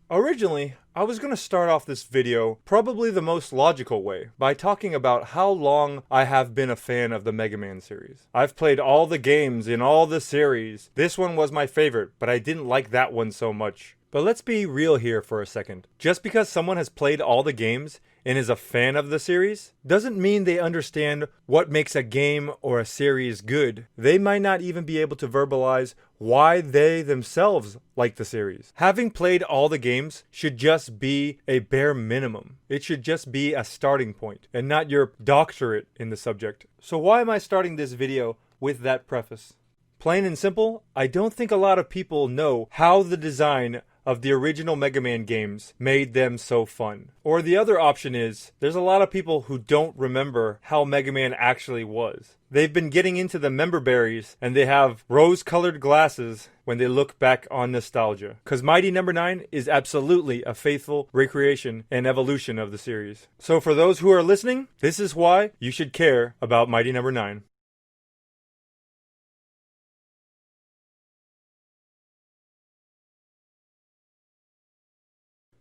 Originally, I was going to start off this video probably the most logical way, by talking about how long I have been a fan of the Mega Man series. I've played all the games in all the series. This one was my favorite, but I didn't like that one so much. But let's be real here for a second. Just because someone has played all the games and is a fan of the series, doesn't mean they understand what makes a game or a series good. They might not even be able to verbalize why they themselves like the series. Having played all the games should just be a bare minimum. It should just be a starting point, and not your doctorate in the subject. So why am I starting this video with that preface? Plain and simple, I don't think a lot of people know how the design of the original Mega Man games made them so fun. Or the other option is, there's a lot of people who don't remember how Mega Man actually was. They've been getting into the member berries, and they have rose-colored glasses when they look back on nostalgia. Cause Mighty No. 9 is absolutely a faithful recreation and evolution of the series. So for those who are listening, this is why you should care about Mighty No. 9.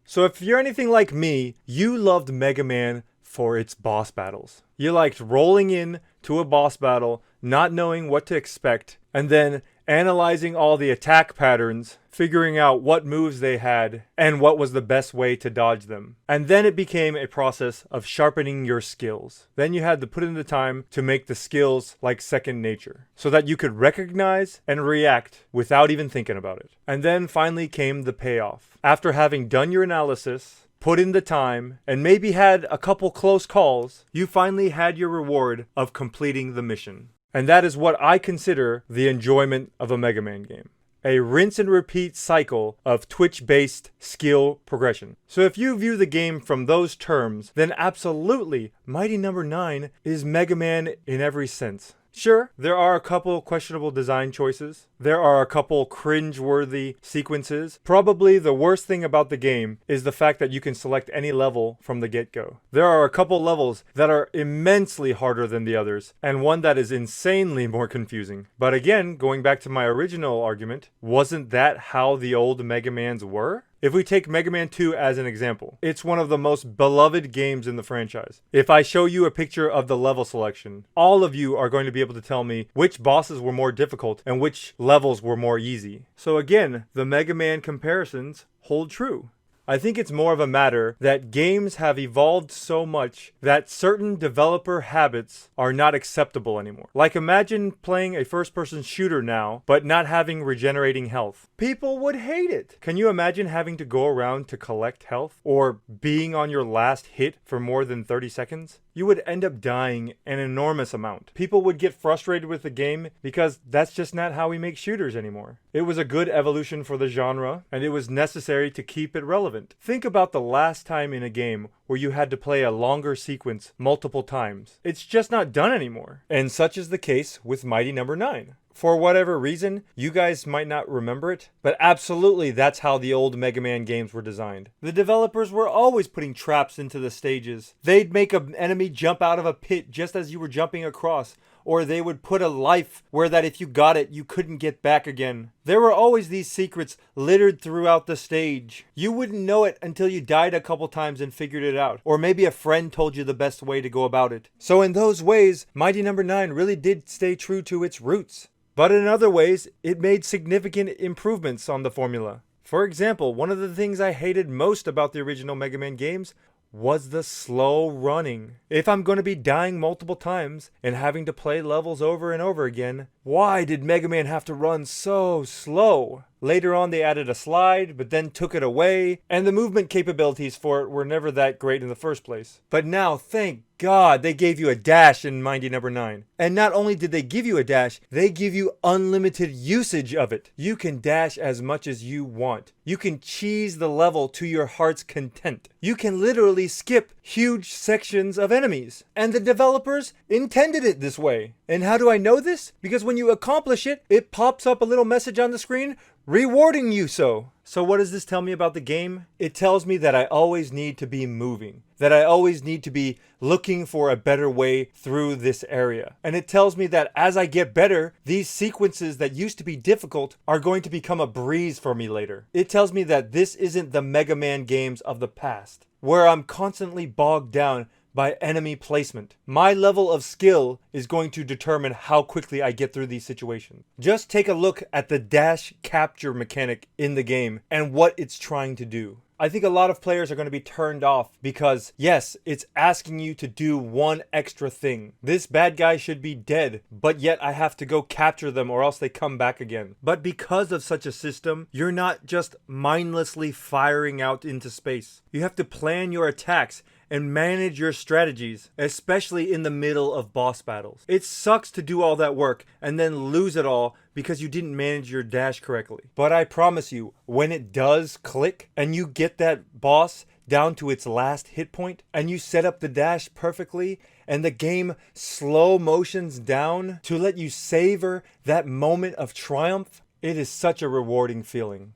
So if you're anything like me, you loved Mega Man for its boss battles. You liked rolling in to a boss battle, not knowing what to expect, and then analyzing all the attack patterns, figuring out what moves they had, and what was the best way to dodge them. And then it became a process of sharpening your skills. Then you had to put in the time to make the skills like second nature, so that you could recognize and react without even thinking about it. And then finally came the payoff. After having done your analysis, put in the time, and maybe had a couple close calls, you finally had your reward of completing the mission. And that is what I consider the enjoyment of a Mega Man game. A rinse and repeat cycle of Twitch-based skill progression. So if you view the game from those terms, then absolutely, Mighty No. 9 is Mega Man in every sense. Sure, there are a couple questionable design choices. There are a couple cringe-worthy sequences. Probably the worst thing about the game is the fact that you can select any level from the get-go. There are a couple levels that are immensely harder than the others, and one that is insanely more confusing. But again, going back to my original argument, wasn't that how the old Mega Mans were? If we take Mega Man 2 as an example, it's one of the most beloved games in the franchise. If I show you a picture of the level selection, all of you are going to be able to tell me which bosses were more difficult and which levels were more easy. So again, the Mega Man comparisons hold true. I think it's more of a matter that games have evolved so much that certain developer habits are not acceptable anymore. Like imagine playing a first-person shooter now, but not having regenerating health. People would hate it. Can you imagine having to go around to collect health? Or being on your last hit for more than 30 seconds? You would end up dying an enormous amount. People would get frustrated with the game because that's just not how we make shooters anymore. It was a good evolution for the genre, and it was necessary to keep it relevant. Think about the last time in a game where you had to play a longer sequence multiple times. It's just not done anymore. And such is the case with Mighty No. 9. For whatever reason, you guys might not remember it, but absolutely that's how the old Mega Man games were designed. The developers were always putting traps into the stages. They'd make an enemy jump out of a pit just as you were jumping across, or they would put a life where that if you got it, you couldn't get back again. There were always these secrets littered throughout the stage. You wouldn't know it until you died a couple times and figured it out, or maybe a friend told you the best way to go about it. So in those ways, Mighty No. 9 really did stay true to its roots. But in other ways, it made significant improvements on the formula. For example, one of the things I hated most about the original Mega Man games was the slow running. If I'm going to be dying multiple times and having to play levels over and over again, why did Mega Man have to run so slow? Later on they added a slide, but then took it away, and the movement capabilities for it were never that great in the first place. But now, thank God, they gave you a dash in Mighty No. 9. And not only did they give you a dash, they give you unlimited usage of it. You can dash as much as you want. You can cheese the level to your heart's content. You can literally skip huge sections of enemies. And the developers intended it this way. And how do I know this? Because when you accomplish it, it pops up a little message on the screen rewarding you so. So what does this tell me about the game? It tells me that I always need to be moving, that I always need to be looking for a better way through this area. And it tells me that as I get better, these sequences that used to be difficult are going to become a breeze for me later. It tells me that this isn't the Mega Man games of the past, where I'm constantly bogged down by enemy placement. My level of skill is going to determine how quickly I get through these situations. Just take a look at the dash capture mechanic in the game and what it's trying to do. I think a lot of players are going to be turned off because, yes, it's asking you to do one extra thing. This bad guy should be dead, but yet I have to go capture them or else they come back again. But because of such a system, you're not just mindlessly firing out into space. You have to plan your attacks and manage your strategies, especially in the middle of boss battles. It sucks to do all that work and then lose it all because you didn't manage your dash correctly. But I promise you, when it does click and you get that boss down to its last hit point and you set up the dash perfectly and the game slow motions down to let you savor that moment of triumph, it is such a rewarding feeling.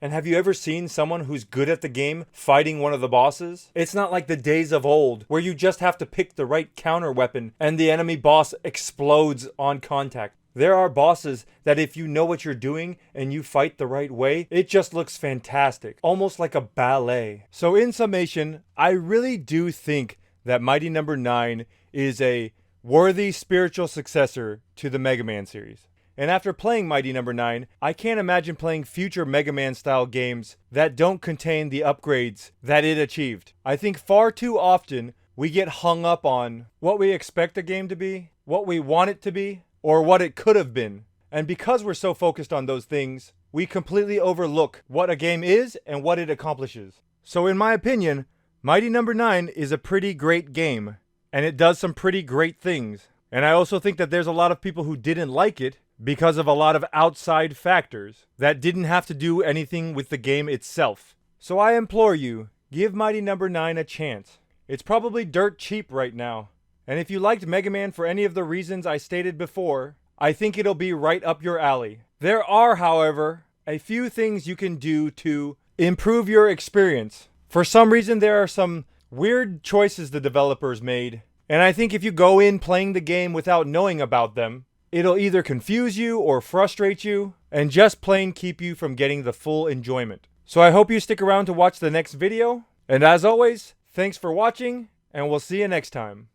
And have you ever seen someone who's good at the game fighting one of the bosses? It's not like the days of old where you just have to pick the right counter weapon and the enemy boss explodes on contact. There are bosses that if you know what you're doing and you fight the right way, it just looks fantastic, almost like a ballet. So in summation, I really do think that Mighty No. 9 is a worthy spiritual successor to the Mega Man series. And after playing Mighty No. 9, I can't imagine playing future Mega Man style games that don't contain the upgrades that it achieved. I think far too often we get hung up on what we expect a game to be, what we want it to be, or what it could have been. And because we're so focused on those things, we completely overlook what a game is and what it accomplishes. So in my opinion, Mighty No. 9 is a pretty great game, and it does some pretty great things. And I also think that there's a lot of people who didn't like it because of a lot of outside factors that didn't have to do anything with the game itself. So I implore you, give Mighty No. 9 a chance. It's probably dirt cheap right now. And if you liked Mega Man for any of the reasons I stated before, I think it'll be right up your alley. There are, however, a few things you can do to improve your experience. For some reason, there are some weird choices the developers made. And I think if you go in playing the game without knowing about them, it'll either confuse you or frustrate you, and just plain keep you from getting the full enjoyment. So I hope you stick around to watch the next video, and as always, thanks for watching, and we'll see you next time.